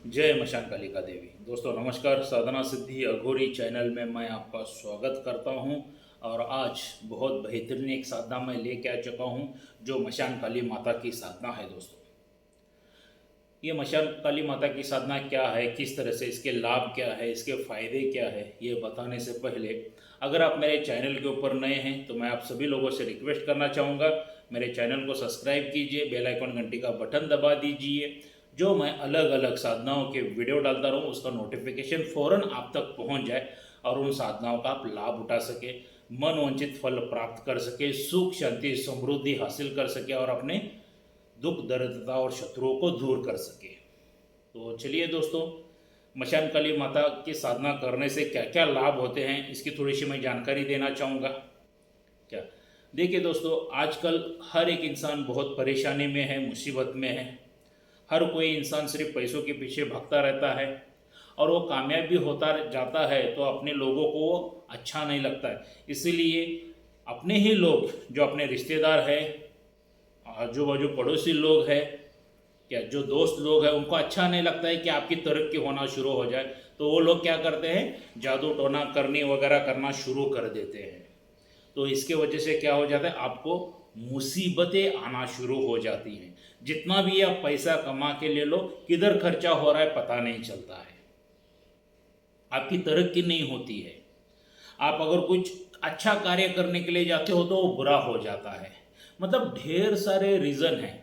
जय मशान कालिका देवी। दोस्तों नमस्कार। साधना सिद्धि अघोरी चैनल में मैं आपका स्वागत करता हूं और आज बहुत बेहतरीन एक साधना मैं लेके आ चुका हूं जो मशान काली माता की साधना है। दोस्तों ये मशान काली माता की साधना क्या है, किस तरह से इसके लाभ क्या है, इसके फ़ायदे क्या है, ये बताने से पहले अगर आप मेरे चैनल के ऊपर नए हैं तो मैं आप सभी लोगों से रिक्वेस्ट करना चाहूँगा, मेरे चैनल को सब्सक्राइब कीजिए, बेल आइकन घंटी का बटन दबा दीजिए। जो मैं अलग अलग साधनाओं के वीडियो डालता रहूँ उसका नोटिफिकेशन फ़ौरन आप तक पहुँच जाए और उन साधनाओं का आप लाभ उठा सके, मन वांछित फल प्राप्त कर सके, सुख शांति समृद्धि हासिल कर सके और अपने दुख दरिद्रता और शत्रुओं को दूर कर सके। तो चलिए दोस्तों, मशान काली माता की साधना करने से क्या क्या लाभ होते हैं इसकी थोड़ी सी मैं जानकारी देना चाहूँगा। क्या देखिए दोस्तों, आजकल हर एक इंसान बहुत परेशानी में है, मुसीबत में है। हर कोई इंसान सिर्फ पैसों के पीछे भागता रहता है और वो कामयाब भी होता जाता है तो अपने लोगों को अच्छा नहीं लगता है। इसीलिए अपने ही लोग जो अपने रिश्तेदार है, आजू बाजू पड़ोसी लोग हैं, क्या जो दोस्त लोग हैं, उनको अच्छा नहीं लगता है कि आपकी तरक्की होना शुरू हो जाए, तो वो लोग क्या करते हैं, जादू टोना करनी वगैरह करना शुरू कर देते हैं। तो इसके वजह से क्या हो जाता है, आपको मुसीबतें आना शुरू हो जाती हैं। जितना भी आप पैसा कमा के ले लो, किधर खर्चा हो रहा है पता नहीं चलता है, आपकी तरक्की नहीं होती है। आप अगर कुछ अच्छा कार्य करने के लिए जाते हो तो वो बुरा हो जाता है। मतलब ढेर सारे रीज़न हैं।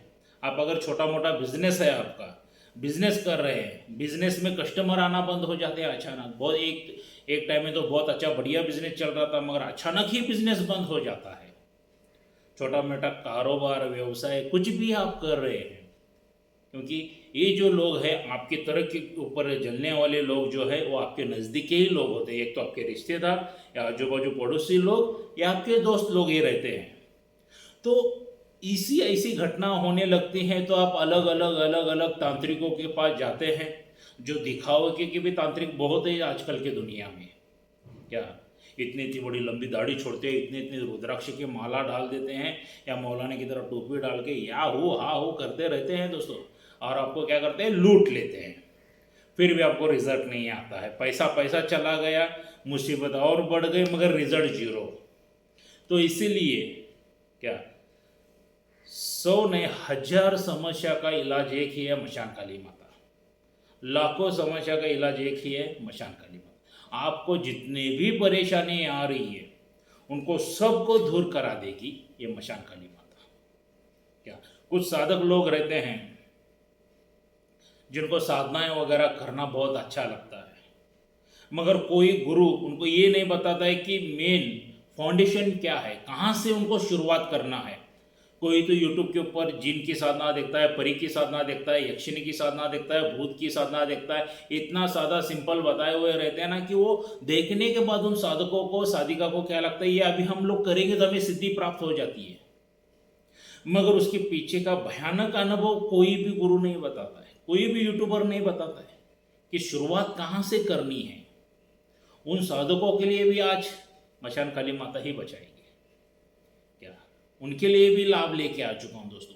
आप अगर छोटा मोटा बिजनेस है, आपका बिजनेस कर रहे हैं, बिजनेस में कस्टमर आना बंद हो जाते हैं अचानक। बहुत एक एक टाइम में तो बहुत अच्छा बढ़िया बिजनेस चल रहा था, मगर अचानक ही बिजनेस बंद हो जाता है। छोटा मोटा कारोबार व्यवसाय कुछ भी आप कर रहे हैं, क्योंकि ये जो लोग हैं आपकी तरह के ऊपर जलने वाले लोग जो है वो आपके नज़दीकी ही लोग होते हैं। एक तो आपके रिश्तेदार या आजू बाजू पड़ोसी लोग या आपके दोस्त लोग ही रहते हैं। तो इसी ऐसी घटना होने लगती हैं तो आप अलग अलग तांत्रिकों के पास जाते हैं, जो दिखावे के भी तांत्रिक बहुत है आजकल के दुनिया में। क्या इतनी इतनी बड़ी लंबी दाढ़ी छोड़ते हैं, इतने इतने रुद्राक्ष की माला डाल देते हैं या मौलाना की तरह टोपी डाल के या हो हा हो करते रहते हैं दोस्तों, और आपको क्या करते हैं, लूट लेते हैं। फिर भी आपको रिजल्ट नहीं आता है, पैसा पैसा चला गया, मुसीबत और बढ़ गई, मगर रिजल्ट जीरो। तो इसीलिए क्या, 100 नहीं 1000 समस्या का इलाज एक ही है, मशान काली माता। लाखों समस्या का इलाज एक ही है, मशान काली माता। आपको जितनी भी परेशानी आ रही है उनको सबको दूर करा देगी ये मशान काली माता। क्या कुछ साधक लोग रहते हैं जिनको साधनाएं वगैरह करना बहुत अच्छा लगता है, मगर कोई गुरु उनको ये नहीं बताता है कि मेन फाउंडेशन क्या है, कहाँ से उनको शुरुआत करना है। कोई तो यूट्यूब के ऊपर जिन की साधना देखता है, परी की साधना देखता है, यक्षिणी की साधना देखता है, भूत की साधना देखता है। इतना सादा सिंपल बताए हुए रहते हैं ना कि वो देखने के बाद उन साधकों को, साधिका को क्या लगता है, ये अभी हम लोग करेंगे तो हमें सिद्धि प्राप्त हो जाती है। मगर उसके पीछे का भयानक अनुभव कोई भी गुरु नहीं बताता है, कोई भी यूट्यूबर नहीं बताता है कि शुरुआत कहाँ से करनी है। उन साधकों के लिए भी आज मशान काली माता ही बचाएगी। क्या उनके लिए भी लाभ लेके आ चुका हूँ दोस्तों।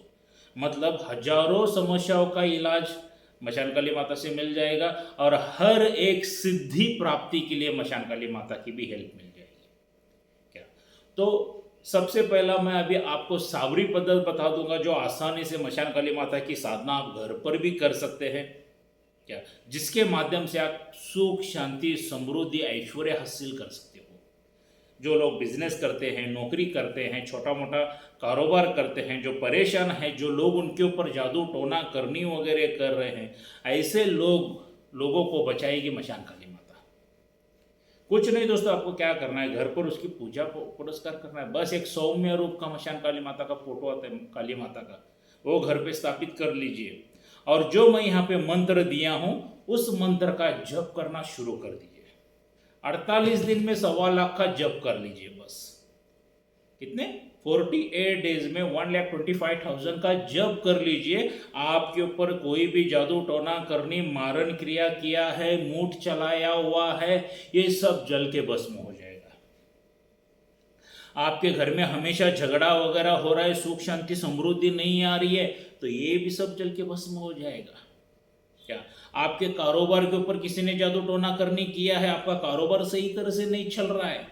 मतलब हजारों समस्याओं का इलाज मशान काली माता से मिल जाएगा और हर एक सिद्धि प्राप्ति के लिए मशान काली माता की भी हेल्प मिल जाएगी। क्या तो सबसे पहला मैं अभी आपको सावरी पद्धत बता दूंगा, जो आसानी से मशान काली माता की साधना आप घर पर भी कर सकते हैं। क्या जिसके माध्यम से आप सुख शांति समृद्धि ऐश्वर्य हासिल कर सकते हो। जो लोग बिजनेस करते हैं, नौकरी करते हैं, छोटा मोटा कारोबार करते हैं, जो परेशान हैं, जो लोग उनके ऊपर जादू टोना करनी वगैरह कर रहे हैं, ऐसे लोगों को बचाएगी मशान काली माता। कुछ नहीं दोस्तों, आपको क्या करना है, घर पर उसकी पूजा पुरस्कार करना है। बस एक सौम्य रूप का मशान काली माता का फोटो आता है, काली माता का, वो घर पे स्थापित कर लीजिए और जो मैं यहाँ पे मंत्र दिया हूँ उस मंत्र का जप करना शुरू कर दीजिए। 48 दिन में 1.25 लाख का जप कर लीजिए। बस कितने 48 डेज में 1,25,000 का जप कर लीजिए। आपके ऊपर कोई भी जादू टोना करनी, मारण क्रिया किया है, मूठ चलाया हुआ है, ये सब जल के भस्म हो जाएगा। आपके घर में हमेशा झगड़ा वगैरह हो रहा है, सुख शांति समृद्धि नहीं आ रही है, तो ये भी सब जल के भस्म हो जाएगा। क्या आपके कारोबार के ऊपर किसी ने जादू टोना करने किया है, आपका कारोबार सही तरह से नहीं चल रहा है,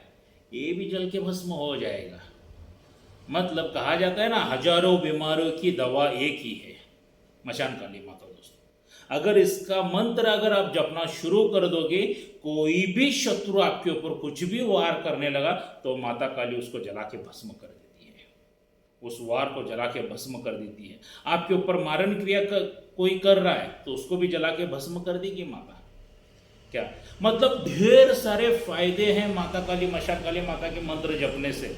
ये भी जल के भस्म हो जाएगा। मतलब कहा जाता है ना, हजारों बीमारियों की दवा एक ही है, मशान काली माता दोस्तों। अगर इसका मंत्र अगर आप जपना शुरू कर दोगे, कोई भी शत्रु आपके ऊपर कुछ भी वार करने लगा तो माता काली उसको जला के भस्म कर देती है, उस वार को जला के भस्म कर देती है। आपके ऊपर मारण क्रिया कोई कर रहा है तो उसको भी जला के भस्म कर देगी माता। क्या मतलब, ढेर सारे फायदे हैं माता काली, मशान काली माता के मंत्र जपने से।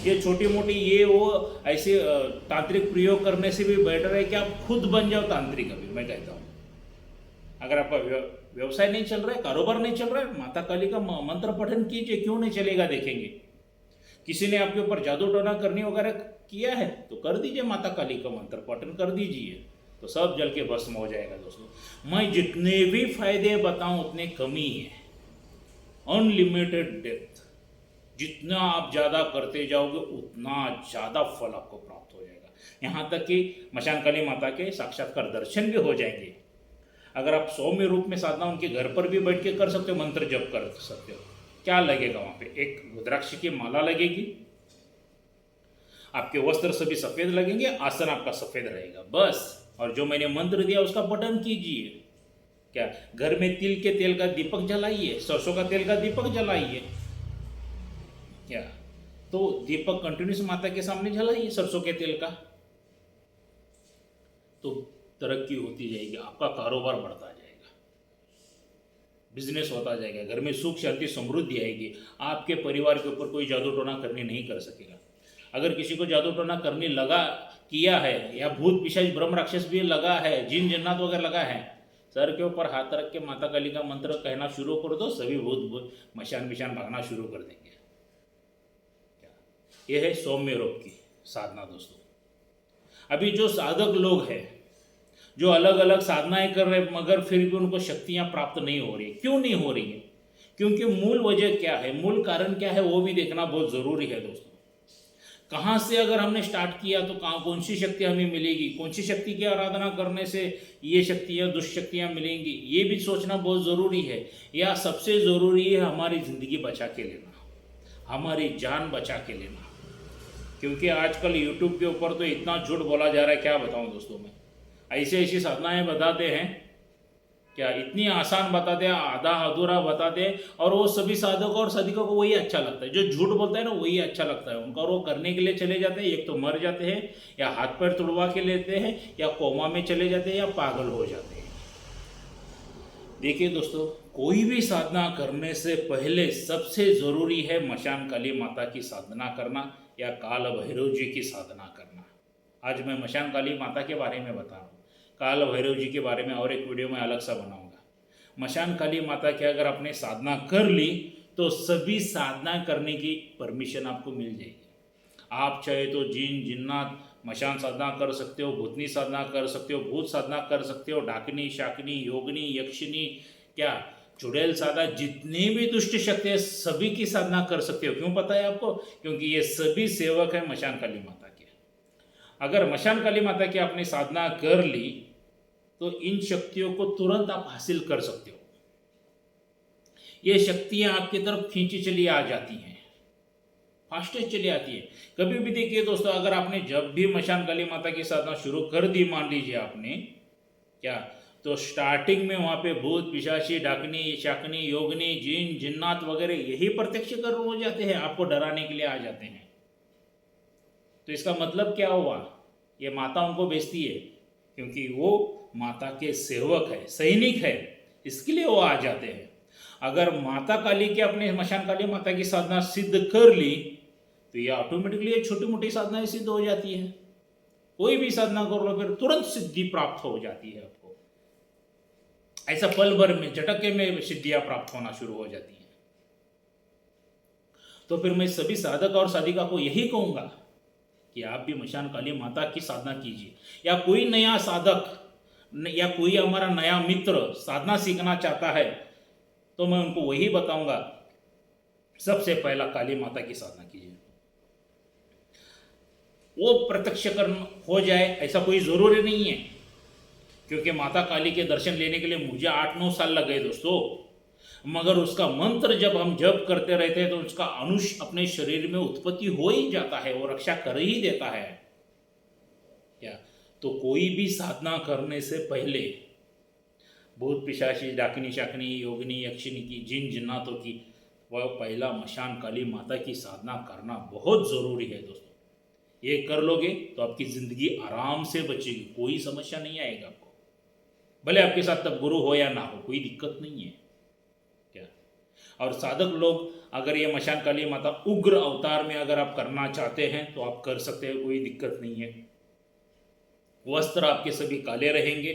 ये छोटी मोटी ये वो ऐसे तांत्रिक प्रयोग करने से भी बेटर है कि आप खुद बन जाओ तांत्रिक। अभी मैं कहता हूँ, अगर आपका व्यवसाय नहीं चल रहा है, कारोबार नहीं चल रहा है, माता काली का मंत्र पठन कीजिए, क्यों नहीं चलेगा देखेंगे। किसी ने आपके ऊपर जादू टोना करनी वगैरह किया है तो कर दीजिए, माता काली का मंत्र पठन कर दीजिए, तो सब जल के भस्म हो जाएगा दोस्तों। मैं जितने भी फायदे बताऊं उतने कमी है। अनलिमिटेड डेप्थ, जितना आप ज़्यादा करते जाओगे उतना ज़्यादा फल आपको प्राप्त हो जाएगा। यहाँ तक कि मशान काली माता के साक्षात्कार दर्शन भी हो जाएंगे। अगर आप सौम्य रूप में साधना उनके घर पर भी बैठ के कर सकते हो, मंत्र जप कर सकते हो। क्या लगेगा वहाँ पे? एक रुद्राक्ष की माला लगेगी, आपके वस्त्र सभी सफ़ेद लगेंगे, आसन आपका सफ़ेद रहेगा बस। और जो मैंने मंत्र दिया उसका पठन कीजिए। क्या घर में तिल के तेल का दीपक जलाइए, सरसों का तेल का दीपक जलाइए। क्या तो दीपक कंटिन्यूस माता के सामने जलाइए सरसों के तेल का, तो तरक्की होती जाएगी, आपका कारोबार बढ़ता जाएगा, बिजनेस होता जाएगा, घर में सुख शांति समृद्धि आएगी। आपके परिवार के ऊपर कोई जादू टोना करने नहीं कर सकेगा। अगर किसी को जादू टोना करने लगा किया है, या भूत पिशाच ब्रह्म राक्षस भी लगा है, जिन जन्नत वगैरह लगा है, सर के ऊपर हाथ रख के माता काली का मंत्र कहना शुरू कर दो, सभी भूत मशान मिशान भागना शुरू कर देंगे। यह है सौम्य रूप की साधना दोस्तों। अभी जो साधक लोग हैं, जो अलग अलग साधनाएं कर रहे हैं, मगर फिर भी उनको शक्तियां प्राप्त नहीं हो रही। क्यों नहीं हो रही है? क्योंकि मूल वजह क्या है, मूल कारण क्या है, वो भी देखना बहुत ज़रूरी है दोस्तों। कहाँ से अगर हमने स्टार्ट किया तो कहाँ कौन सी शक्ति हमें मिलेगी, कौन सी शक्ति की आराधना करने से ये शक्तियाँ दुष्शक्तियाँ मिलेंगी, ये भी सोचना बहुत ज़रूरी है। या सबसे ज़रूरी है हमारी ज़िंदगी बचा के लेना, हमारी जान बचा के लेना। क्योंकि आजकल यूट्यूब के ऊपर तो इतना झूठ बोला जा रहा है, क्या बताऊं दोस्तों मैं। ऐसी ऐसी साधनाएं बताते हैं, क्या इतनी आसान बताते हैं, आधा अधूरा बताते हैं, और वो सभी साधकों और साधिकों को वही अच्छा लगता है। जो झूठ बोलता है ना वही अच्छा लगता है उनको, और वो करने के लिए चले जाते हैं। एक तो मर जाते हैं, या हाथ पैर तुड़वा के लेते हैं, या कोमा में चले जाते हैं, या पागल हो जाते हैं। देखिए दोस्तों, कोई भी साधना करने से पहले सबसे ज़रूरी है मशान काली माता की साधना करना, या काल भैरव जी की साधना करना। आज मैं मशान काली माता के बारे में बता रहा हूँ, काल भैरव जी के बारे में और एक वीडियो में अलग सा बनाऊंगा। मशान काली माता की अगर आपने साधना कर ली तो सभी साधना करने की परमिशन आपको मिल जाएगी। आप चाहे तो जिन जिन्नात मशान साधना कर सकते हो, भूतनी साधना कर सकते हो, भूत साधना कर सकते हो, डाकनी शाकनी योगनी यक्षिनी, क्या चुड़ैल साधना, जितनी भी दुष्ट शक्ति है सभी की साधना कर सकते हो। क्यों पता है आपको? क्योंकि ये सभी सेवक है मशान काली माता के। अगर मशान काली माता की आपने साधना कर ली तो इन शक्तियों को तुरंत आप हासिल कर सकते हो। ये शक्तियां आपकी तरफ खींची चली आ जाती हैं, फास्टेस्ट चली आती है। कभी भी देखिए दोस्तों, अगर आपने जब भी मशान काली माता की साधना शुरू कर दी, मान लीजिए आपने, क्या तो स्टार्टिंग में वहाँ पे भूत पिशाची डाकनी शाकनी योगनी जिन जिन्नात वगैरह यही प्रत्यक्ष कर हो जाते हैं, आपको डराने के लिए आ जाते हैं। तो इसका मतलब क्या हुआ? ये माता उनको भेजती है क्योंकि वो माता के सेवक है, सैनिक है, इसके लिए वो आ जाते हैं। अगर माता काली की अपने मशान काली माता की साधना सिद्ध कर ली तो ये ऑटोमेटिकली ये छोटी मोटी साधनाएं सिद्ध हो जाती है। कोई भी साधना कर लो फिर तुरंत सिद्धि प्राप्त हो जाती है आपको। ऐसा पल भर में झटके में सिद्धियां प्राप्त होना शुरू हो जाती हैं। तो फिर मैं सभी साधक और साधिका को यही कहूंगा कि आप भी मशान काली माता की साधना कीजिए। या कोई नया साधक या कोई हमारा नया मित्र साधना सीखना चाहता है तो मैं उनको वही बताऊंगा, सबसे पहला काली माता की साधना कीजिए। वो प्रत्यक्ष कर्म हो जाए ऐसा कोई जरूरी नहीं है, क्योंकि माता काली के दर्शन लेने के लिए मुझे 8-9 साल लग गए दोस्तों। मगर उसका मंत्र जब हम जप करते रहते हैं तो उसका अनुष अपने शरीर में उत्पत्ति हो ही जाता है, वो रक्षा कर ही देता है। क्या तो कोई भी साधना करने से पहले भूत पिशाची डाकिनी शाकिनी योगिनी यक्षिनी की जिन जिन्नातों की वह पहला मशान काली माता की साधना करना बहुत ज़रूरी है दोस्तों। ये कर लोगे तो आपकी ज़िंदगी आराम से बचेगी, कोई समस्या नहीं आएगा आपको। भले आपके साथ तब गुरु हो या ना हो, कोई दिक्कत नहीं है। क्या और साधक लोग अगर ये मशान काली माता उग्र अवतार में अगर आप करना चाहते हैं तो आप कर सकते हैं, कोई दिक्कत नहीं है। वस्त्र आपके सभी काले रहेंगे,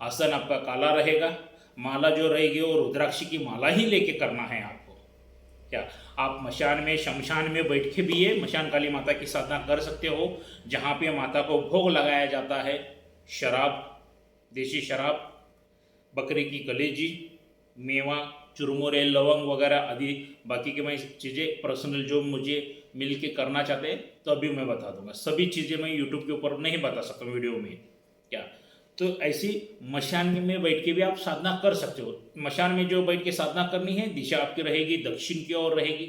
आसन आपका काला रहेगा, माला जो रहेगी वो रुद्राक्ष की माला ही लेके करना है आपको। क्या आप मशान में शमशान में बैठ के भी ये मशान काली माता की साधना कर सकते हो, जहाँ पे माता को भोग लगाया जाता है। शराब, देसी शराब, बकरी की कलेजी, मेवा, चुरमुरे, लवंग वगैरह आदि बाकी की मैं चीज़ें पर्सनल जो मुझे मिल के करना चाहते हैं तो अभी मैं बता दूंगा। सभी चीज़ें मैं यूट्यूब के ऊपर नहीं बता सकता वीडियो में। क्या तो ऐसी मशान में बैठ के भी आप साधना कर सकते हो। मशान में जो बैठ के साधना करनी है, दिशा आपकी रहेगी दक्षिण की ओर रहेगी।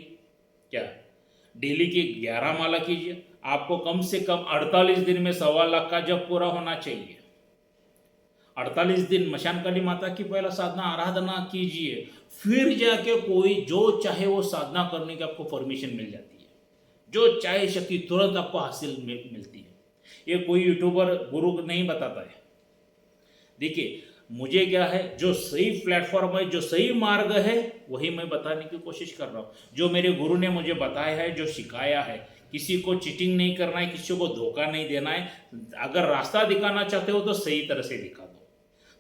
क्या डेली की 11 माला कीजिए। आपको कम से कम 48 दिन में 1.25 लाख का जब पूरा होना चाहिए। 48 दिन मशान काली माता की पहला साधना आराधना कीजिए, फिर जाके कोई जो चाहे वो साधना करने की आपको परमिशन मिल जाती है। जो चाहे शक्ति तुरंत आपको हासिल मिलती है। ये कोई यूट्यूबर गुरु नहीं बताता है। देखिए मुझे क्या है, जो सही प्लेटफॉर्म है, जो सही मार्ग है वही मैं बताने की कोशिश कर रहा हूँ। जो मेरे गुरु ने मुझे बताया है, जो सिखाया है, किसी को चीटिंग नहीं करना है, किसी को धोखा नहीं देना है। अगर रास्ता दिखाना चाहते हो तो सही तरह से दिखा दो,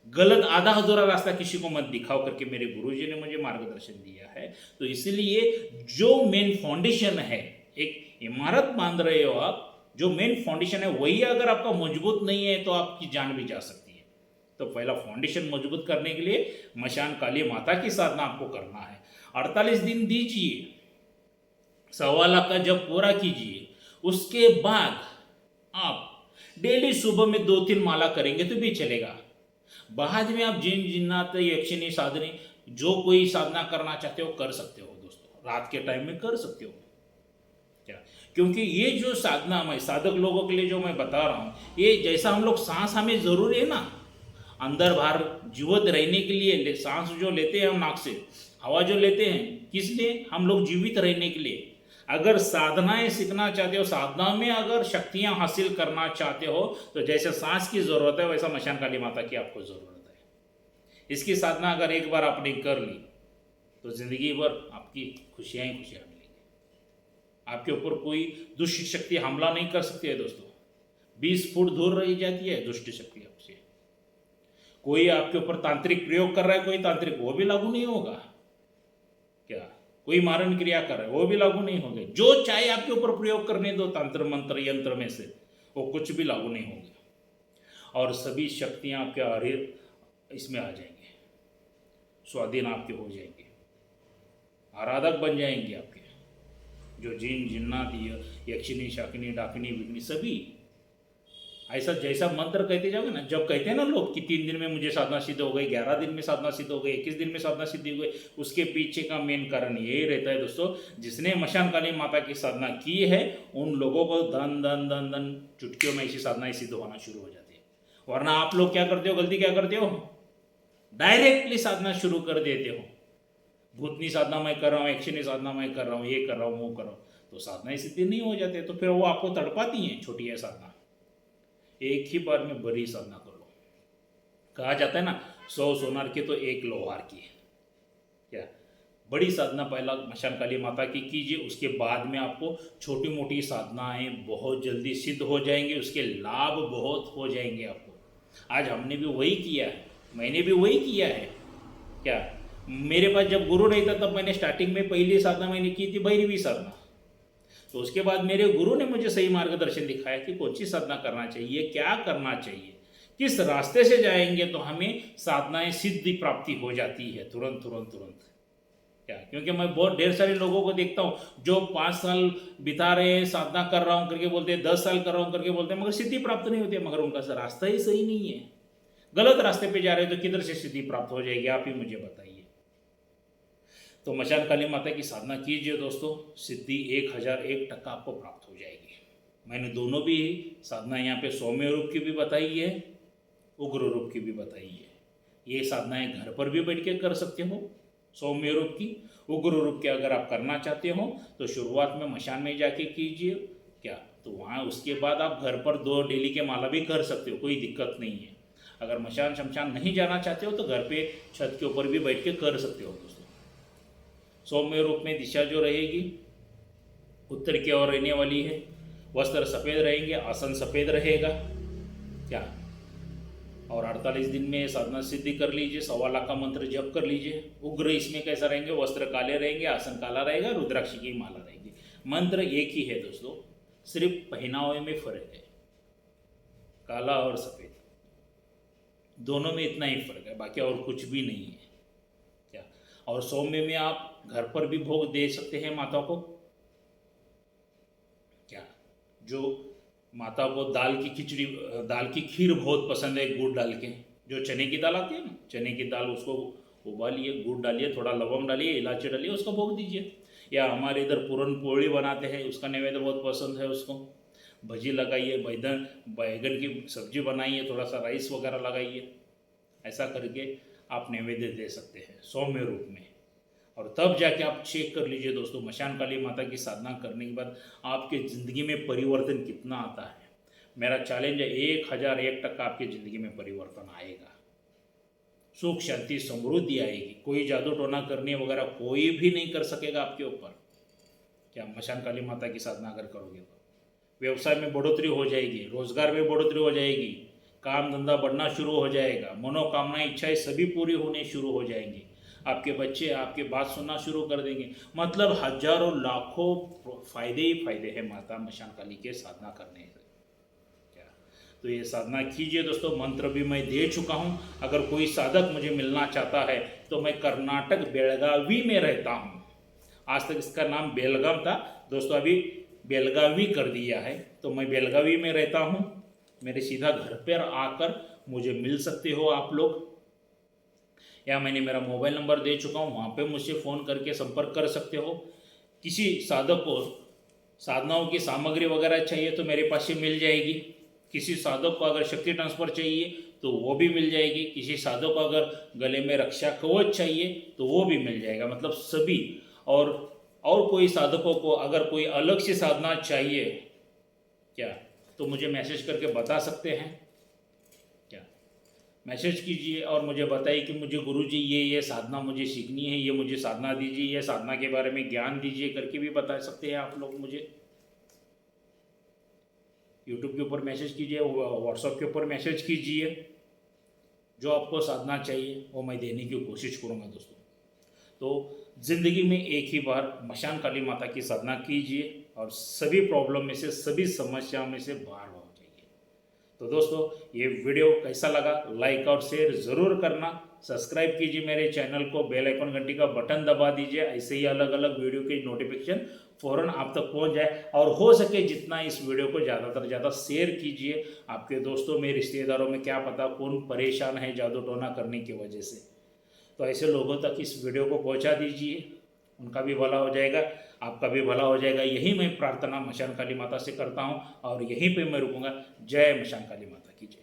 गलत आधा अधूरा रास्ता किसी को मत दिखाओ करके मेरे गुरुजी ने मुझे मार्गदर्शन दिया है। तो इसलिए जो मेन फाउंडेशन है, एक इमारत बांध रहे हो आप, जो मेन फाउंडेशन है वही अगर आपका मजबूत नहीं है तो आपकी जान भी जा सकती है। तो पहला फाउंडेशन मजबूत करने के लिए मशान काली माता की साधना आपको करना है। 48 दिन दीजिए, 1.25 लाख का जब पूरा कीजिए, उसके बाद आप डेली सुबह में 2-3 माला करेंगे तो भी चलेगा। बाद में आप जिन जिन्नात यक्षिणी साधनी जो कोई साधना करना चाहते हो कर सकते हो दोस्तों, रात के टाइम में कर सकते हो। क्या क्योंकि ये जो साधना मैं साधक लोगों के लिए जो मैं बता रहा हूँ, ये जैसा हम लोग सांस हमें जरूरी है ना, अंदर बाहर जीवित रहने के लिए सांस जो लेते हैं हम नाक से, हवा जो लेते हैं किस लिए, हम लोग जीवित रहने के लिए। अगर साधनाएं सीखना चाहते हो, साधना में अगर शक्तियां हासिल करना चाहते हो तो जैसे सांस की जरूरत है वैसा मशान काली माता की आपको जरूरत है। इसकी साधना अगर एक बार आपने कर ली तो जिंदगी भर आपकी खुशियां ही खुशियां मिलेंगी। आपके ऊपर कोई दुष्ट शक्ति हमला नहीं कर सकती है दोस्तों। 20 फुट दूर रही जाती है दुष्ट शक्ति आपसे। कोई आपके ऊपर तांत्रिक प्रयोग कर रहा है, कोई तांत्रिक, वो भी लागू नहीं होगा। क्या कोई मारण क्रिया कर रहा है वो भी लागू नहीं होंगे। जो चाहे आपके ऊपर प्रयोग करने दो तंत्र मंत्र यंत्र में से, वो कुछ भी लागू नहीं होंगे और सभी शक्तियां आपके शरीर इसमें आ जाएंगे, स्वाधीन आपके हो जाएंगे, आराधक बन जाएंगे आपके। जो जिन जिन्नात यक्षिणी शाकिनी डाकिनी बिकनी सभी ऐसा जैसा मंत्र कहते जाओगे ना, जब कहते हैं ना लोग कि 3 दिन में मुझे साधना सिद्ध हो गई, 11 दिन में साधना सिद्ध हो गई, 21 दिन में साधना सिद्ध हो गई, उसके पीछे का मेन कारण यही रहता है दोस्तों। जिसने मशान काली माता की साधना की है उन लोगों को धन धन धन धन चुटकियों में ऐसी साधनाएं सिद्ध होना शुरू हो जाती है। वरना आप लोग क्या करते हो, गलती क्या करते हो, डायरेक्टली साधना शुरू कर देते हो। भूतनी साधना मैं कर रहा हूँ, यक्षिणी साधना मैं कर रहा हूँ, ये कर रहा हूँ, वो कर रहा हूँ, तो साधनाएं सिद्धि नहीं हो जाते। तो फिर वो आपको तड़पाती हैं। छोटी है साधना, एक ही बार में बड़ी साधना कर लो। कहा जाता है ना 100 सोनार की तो 1 लोहार की। क्या बड़ी साधना पहला मशान काली माता की कीजिए, उसके बाद में आपको छोटी मोटी साधनाएं बहुत जल्दी सिद्ध हो जाएंगे, उसके लाभ बहुत हो जाएंगे आपको। आज हमने भी वही किया है, मैंने भी वही किया है। क्या मेरे पास जब गुरु नहीं था तब मैंने स्टार्टिंग में पहली साधना मैंने की थी भैरवी साधना। तो उसके बाद मेरे गुरु ने मुझे सही मार्गदर्शन दिखाया कि कौन सी साधना करना चाहिए, क्या करना चाहिए, किस रास्ते से जाएंगे तो हमें साधनाएं सिद्धि प्राप्ति हो जाती है तुरंत तुरंत तुरंत। क्या क्योंकि मैं बहुत ढेर सारे लोगों को देखता हूँ जो 5 साल बिता रहे हैं, साधना कर रहा हूँ करके बोलते हैं, 10 साल कर रहा हूँ करके बोलते हैं, मगर सिद्धि प्राप्त नहीं होती है। मगर उनका रास्ता ही सही नहीं है। गलत रास्ते पे जा रहे हो तो किधर से सिद्धि प्राप्त हो जाएगी, आप ही मुझे बताइए। तो मशान काली माता की साधना कीजिए दोस्तों, सिद्धि 1001% आपको प्राप्त हो जाएगी। मैंने दोनों भी साधना यहाँ पे सौम्य रूप की भी बताई है, उग्र रूप की भी बताई है। ये साधनाएं घर पर भी बैठ के कर सकते हो सौम्य रूप की। उग्र रूप की अगर आप करना चाहते हो तो शुरुआत में मशान में जाके कीजिए क्या, तो वहाँ उसके बाद आप घर पर 2 डेली के माला भी कर सकते हो, कोई दिक्कत नहीं है। अगर मशान शमशान नहीं जाना चाहते हो तो घर पे छत के ऊपर भी बैठ के कर सकते हो दोस्तों। सौम्य रूप में दिशा जो रहेगी उत्तर की ओर रहने वाली है, वस्त्र सफ़ेद रहेंगे, आसन सफ़ेद रहेगा क्या, और 48 दिन में साधना सिद्धि कर लीजिए, 1.25 लाख का मंत्र जप कर लीजिए। उग्र इसमें कैसा रहेंगे, वस्त्र काले रहेंगे, आसन काला रहेगा, रुद्राक्ष की माला रहेगी। मंत्र एक ही है दोस्तों, सिर्फ पहनावे में फर्क है, काला और सफ़ेद दोनों में इतना ही फर्क है, बाकी और कुछ भी नहीं है क्या। और सौम्य में आप घर पर भी भोग दे सकते हैं माता को क्या। जो माता को दाल की खिचड़ी, दाल की खीर बहुत पसंद है गुड़ डाल के, जो चने की दाल आती है ना, चने की दाल उसको उबालिए, गुड़ डालिए, थोड़ा लवंग डालिए, इलायची डालिए, उसका भोग दीजिए। या हमारे इधर पूरन पोली बनाते हैं, उसका नैवेद्य बहुत पसंद है उसको, भजी लगाइए, बैगन की सब्जी बनाइए, थोड़ा सा राइस वगैरह लगाइए, ऐसा करके आप नैवेद्य दे सकते हैं सौम्य रूप में। और तब जाके आप चेक कर लीजिए दोस्तों, मशान काली माता की साधना करने के बाद आपके ज़िंदगी में परिवर्तन कितना आता है। मेरा चैलेंज है 1001% आपकी ज़िंदगी में परिवर्तन आएगा, सुख शांति समृद्धि आएगी। कोई जादू टोना करने वगैरह कोई भी नहीं कर सकेगा आपके ऊपर क्या, मशान काली माता की साधना अगर करोगे तो। व्यवसाय में बढ़ोतरी हो जाएगी, रोजगार में बढ़ोतरी हो जाएगी, काम धंधा बढ़ना शुरू हो जाएगा, मनोकामना इच्छाएं सभी पूरी होने शुरू हो जाएंगी। आपके बच्चे आपके बात सुनना शुरू कर देंगे। मतलब हजारों लाखों फायदे ही फायदे हैं माता मशान काली के साधना करने से क्या। तो ये साधना कीजिए दोस्तों। मंत्र भी मैं दे चुका हूँ। अगर कोई साधक मुझे मिलना चाहता है तो मैं कर्नाटक बेलगावी में रहता हूँ। आज तक इसका नाम बेलगाम था दोस्तों, अभी बेलगावी कर दिया है। तो मैं बेलगावी में रहता हूँ, मेरे सीधा घर पर आकर मुझे मिल सकते हो आप लोग, या मैंने मेरा मोबाइल नंबर दे चुका हूँ, वहाँ पे मुझसे फ़ोन करके संपर्क कर सकते हो। किसी साधक को साधनाओं की सामग्री वगैरह चाहिए तो मेरे पास से मिल जाएगी। किसी साधक को अगर शक्ति ट्रांसफ़र चाहिए तो वो भी मिल जाएगी। किसी साधक को अगर गले में रक्षा कवच चाहिए तो वो भी मिल जाएगा। मतलब सभी। और कोई साधकों को अगर कोई अलग से साधना चाहिए क्या, तो मुझे मैसेज करके बता सकते हैं क्या। मैसेज कीजिए और मुझे बताइए कि मुझे गुरुजी ये साधना मुझे सीखनी है, ये मुझे साधना दीजिए, ये साधना के बारे में ज्ञान दीजिए करके भी बता सकते हैं आप लोग मुझे। यूट्यूब के ऊपर मैसेज कीजिए, व्हाट्सएप के ऊपर मैसेज कीजिए। जो आपको साधना चाहिए वो मैं देने की कोशिश करूँगा दोस्तों। तो ज़िंदगी में एक ही बार मशान काली माता की साधना कीजिए और सभी प्रॉब्लम में से, सभी समस्याओं में से बाहर हो जाइए। तो दोस्तों ये वीडियो कैसा लगा, लाइक और शेयर ज़रूर करना। सब्सक्राइब कीजिए मेरे चैनल को, बेल आइकन घंटी का बटन दबा दीजिए, ऐसे ही अलग अलग वीडियो की नोटिफिकेशन फ़ौरन आप तक पहुंच जाए। और हो सके जितना इस वीडियो को ज़्यादातर ज़्यादा शेयर कीजिए आपके दोस्तों में, रिश्तेदारों में, क्या पता कौन परेशान है जादू टोना करने की वजह से। तो ऐसे लोगों तक इस वीडियो को पहुंचा दीजिए, उनका भी भला हो जाएगा, आपका भी भला हो जाएगा। यही मैं प्रार्थना मशान काली माता से करता हूं और यहीं पे मैं रुकूंगा। जय मशान काली माता की जय।